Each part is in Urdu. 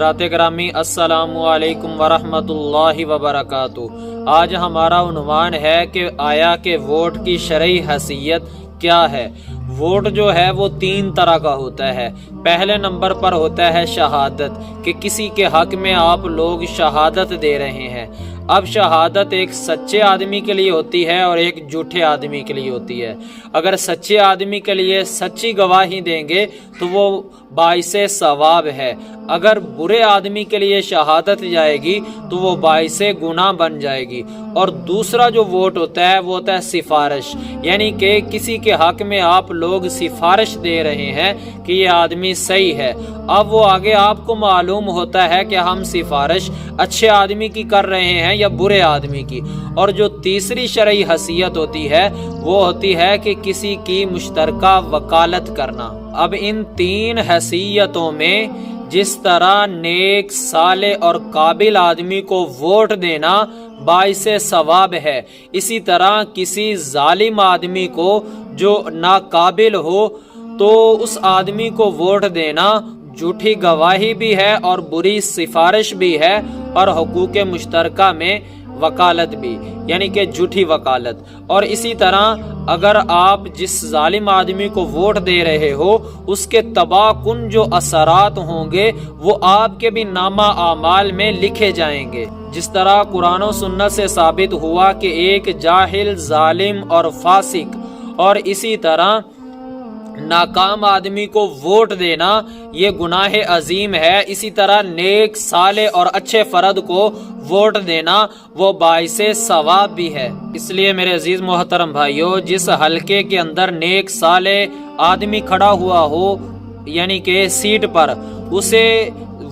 حضرات گرامی السلام علیکم ورحمۃ اللہ وبرکاتہ۔ آج ہمارا عنوان ہے کہ آیا کہ ووٹ کی شرعی حیثیت کیا ہے۔ ووٹ جو ہے وہ 3 طرح کا ہوتا ہے۔ پہلے نمبر پر ہوتا ہے شہادت، کہ کسی کے حق میں آپ لوگ شہادت دے رہے ہیں۔ اب شہادت ایک سچے آدمی کے لیے ہوتی ہے اور ایک جھوٹے آدمی کے لیے ہوتی ہے۔ اگر سچے آدمی کے لیے سچی گواہی دیں گے تو وہ باعث ثواب ہے، اگر برے آدمی کے لیے شہادت جائے گی تو وہ باعث گناہ بن جائے گی۔ اور دوسرا جو ووٹ ہوتا ہے وہ ہوتا ہے سفارش، یعنی کہ کسی کے حق میں آپ لوگ سفارش دے رہے ہیں کہ یہ آدمی صحیح ہے۔ اب وہ آگے آپ کو معلوم ہوتا ہے کہ ہم سفارش اچھے آدمی کی کر رہے ہیں یا برے آدمی کی۔ اور جو تیسری شرعی حیثیت ہوتی ہے وہ ہوتی ہے کہ کسی کی مشترکہ وکالت کرنا۔ اب ان 3 حیثیتوں میں جس طرح نیک، صالح اور قابل آدمی کو ووٹ دینا باعث ثواب ہے، اسی طرح کسی ظالم آدمی کو جو ناقابل ہو تو اس آدمی کو ووٹ دینا جھوٹی گواہی بھی ہے اور بری سفارش بھی ہے، اور حقوق مشترکہ میں وکالت بھی، یعنی کہ جھوٹی وکالت۔ اور اسی طرح اگر آپ جس ظالم آدمی کو ووٹ دے رہے ہو اس کے تباہ کن جو اثرات ہوں گے وہ آپ کے بھی نامہ اعمال میں لکھے جائیں گے۔ جس طرح قرآن و سنت سے ثابت ہوا کہ ایک جاہل، ظالم اور فاسق اور اسی طرح ناکام آدمی کو ووٹ دینا یہ گناہ عظیم ہے، اسی طرح نیک، صالح اور اچھے فرد کو ووٹ دینا وہ باعث ثواب بھی ہے۔ اس لیے میرے عزیز محترم بھائیو، جس حلقے کے اندر نیک، صالح آدمی کھڑا ہوا ہو یعنی کہ سیٹ پر، اسے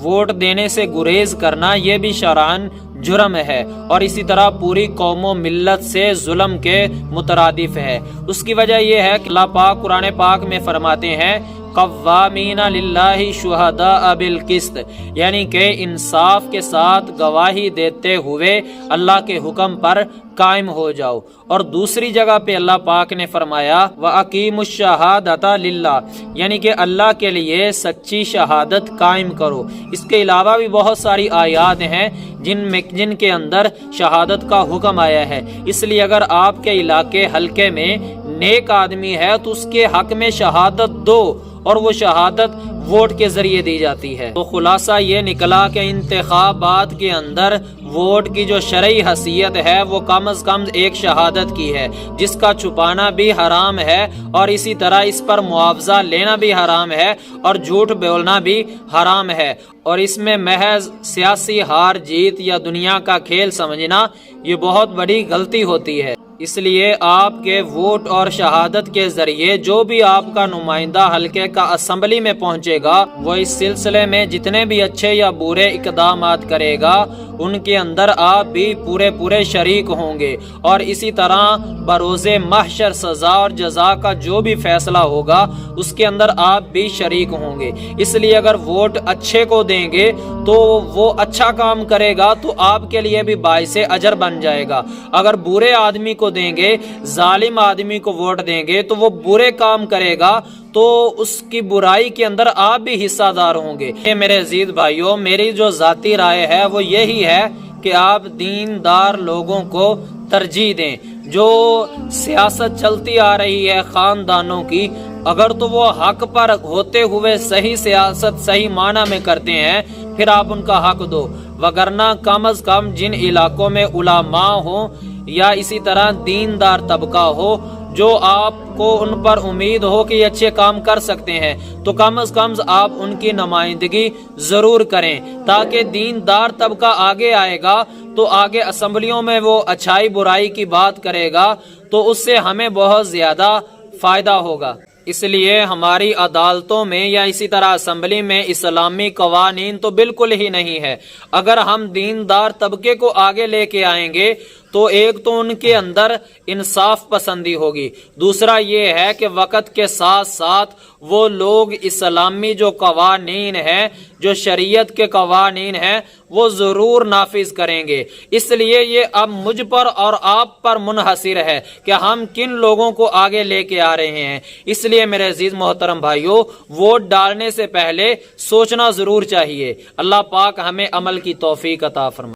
ووٹ دینے سے گریز کرنا یہ بھی شرعاً جرم ہے، اور اسی طرح پوری قوم و ملت سے ظلم کے مترادف ہے۔ اس کی وجہ یہ ہے کہ اللہ پاک قرآن پاک میں فرماتے ہیں قوامین للہ شہداء بالقسط، یعنی کہ انصاف کے ساتھ گواہی دیتے ہوئے اللہ کے حکم پر قائم ہو جاؤ۔ اور دوسری جگہ پہ اللہ پاک نے فرمایا وَأَقِيمُوا الشَّهَادَةَ لِلَّهِ، یعنی کہ اللہ کے لیے سچی شہادت قائم کرو۔ اس کے علاوہ بھی بہت ساری آیات ہیں جن کے اندر شہادت کا حکم آیا ہے۔ اس لیے اگر آپ کے علاقے حلقے میں نیک آدمی ہے تو اس کے حق میں شہادت دو، اور وہ شہادت ووٹ کے ذریعے دی جاتی ہے۔ تو خلاصہ یہ نکلا کہ انتخابات کے اندر ووٹ کی جو شرعی حیثیت ہے وہ کم از کم ایک شہادت کی ہے، جس کا چھپانا بھی حرام ہے، اور اسی طرح اس پر معاوضہ لینا بھی حرام ہے، اور جھوٹ بولنا بھی حرام ہے۔ اور اس میں محض سیاسی ہار جیت یا دنیا کا کھیل سمجھنا یہ بہت بڑی غلطی ہوتی ہے۔ اس لیے آپ کے ووٹ اور شہادت کے ذریعے جو بھی آپ کا نمائندہ حلقے کا اسمبلی میں پہنچے گا وہ اس سلسلے میں جتنے بھی اچھے یا برے اقدامات کرے گا ان کے اندر آپ بھی پورے شریک ہوں گے، اور اسی طرح بروز محشر سزا اور جزا کا جو بھی فیصلہ ہوگا اس کے اندر آپ بھی شریک ہوں گے۔ اس لیے اگر ووٹ اچھے کو دیں گے تو وہ اچھا کام کرے گا تو آپ کے لیے بھی باعث اجر بن جائے گا، اگر برے آدمی کو دیں گے، ظالم آدمی کو ووٹ دیں گے تو وہ برے کام کرے گا تو اس کی برائی کے اندر آپ بھی حصہ دار ہوں گے۔ یہ میرے عزیز بھائیوں، میری جو ذاتی رائے ہے وہ یہی ہے کہ آپ دیندار لوگوں کو ترجیح دیں۔ جو سیاست چلتی آ رہی ہے خاندانوں کی، اگر تو وہ حق پر ہوتے ہوئے صحیح سیاست صحیح معنی میں کرتے ہیں پھر آپ ان کا حق دو، وگرنہ کم از کم جن علاقوں میں علماء ہوں یا اسی طرح دیندار طبقہ ہو جو آپ کو ان پر امید ہو کہ یہ اچھے کام کر سکتے ہیں تو کم از کم آپ ان کی نمائندگی ضرور کریں، تاکہ دیندار طبقہ آگے آئے گا تو آگے اسمبلیوں میں وہ اچھائی برائی کی بات کرے گا تو اس سے ہمیں بہت زیادہ فائدہ ہوگا۔ اس لیے ہماری عدالتوں میں یا اسی طرح اسمبلی میں اسلامی قوانین تو بالکل ہی نہیں ہے۔ اگر ہم دیندار طبقے کو آگے لے کے آئیں گے تو ایک تو ان کے اندر انصاف پسندی ہوگی، دوسرا یہ ہے کہ وقت کے ساتھ ساتھ وہ لوگ اسلامی جو قوانین ہیں، جو شریعت کے قوانین ہیں، وہ ضرور نافذ کریں گے۔ اس لیے یہ اب مجھ پر اور آپ پر منحصر ہے کہ ہم کن لوگوں کو آگے لے کے آ رہے ہیں۔ اس لیے میرے عزیز محترم بھائیوں، ووٹ ڈالنے سے پہلے سوچنا ضرور چاہیے۔ اللہ پاک ہمیں عمل کی توفیق عطا فرمائے۔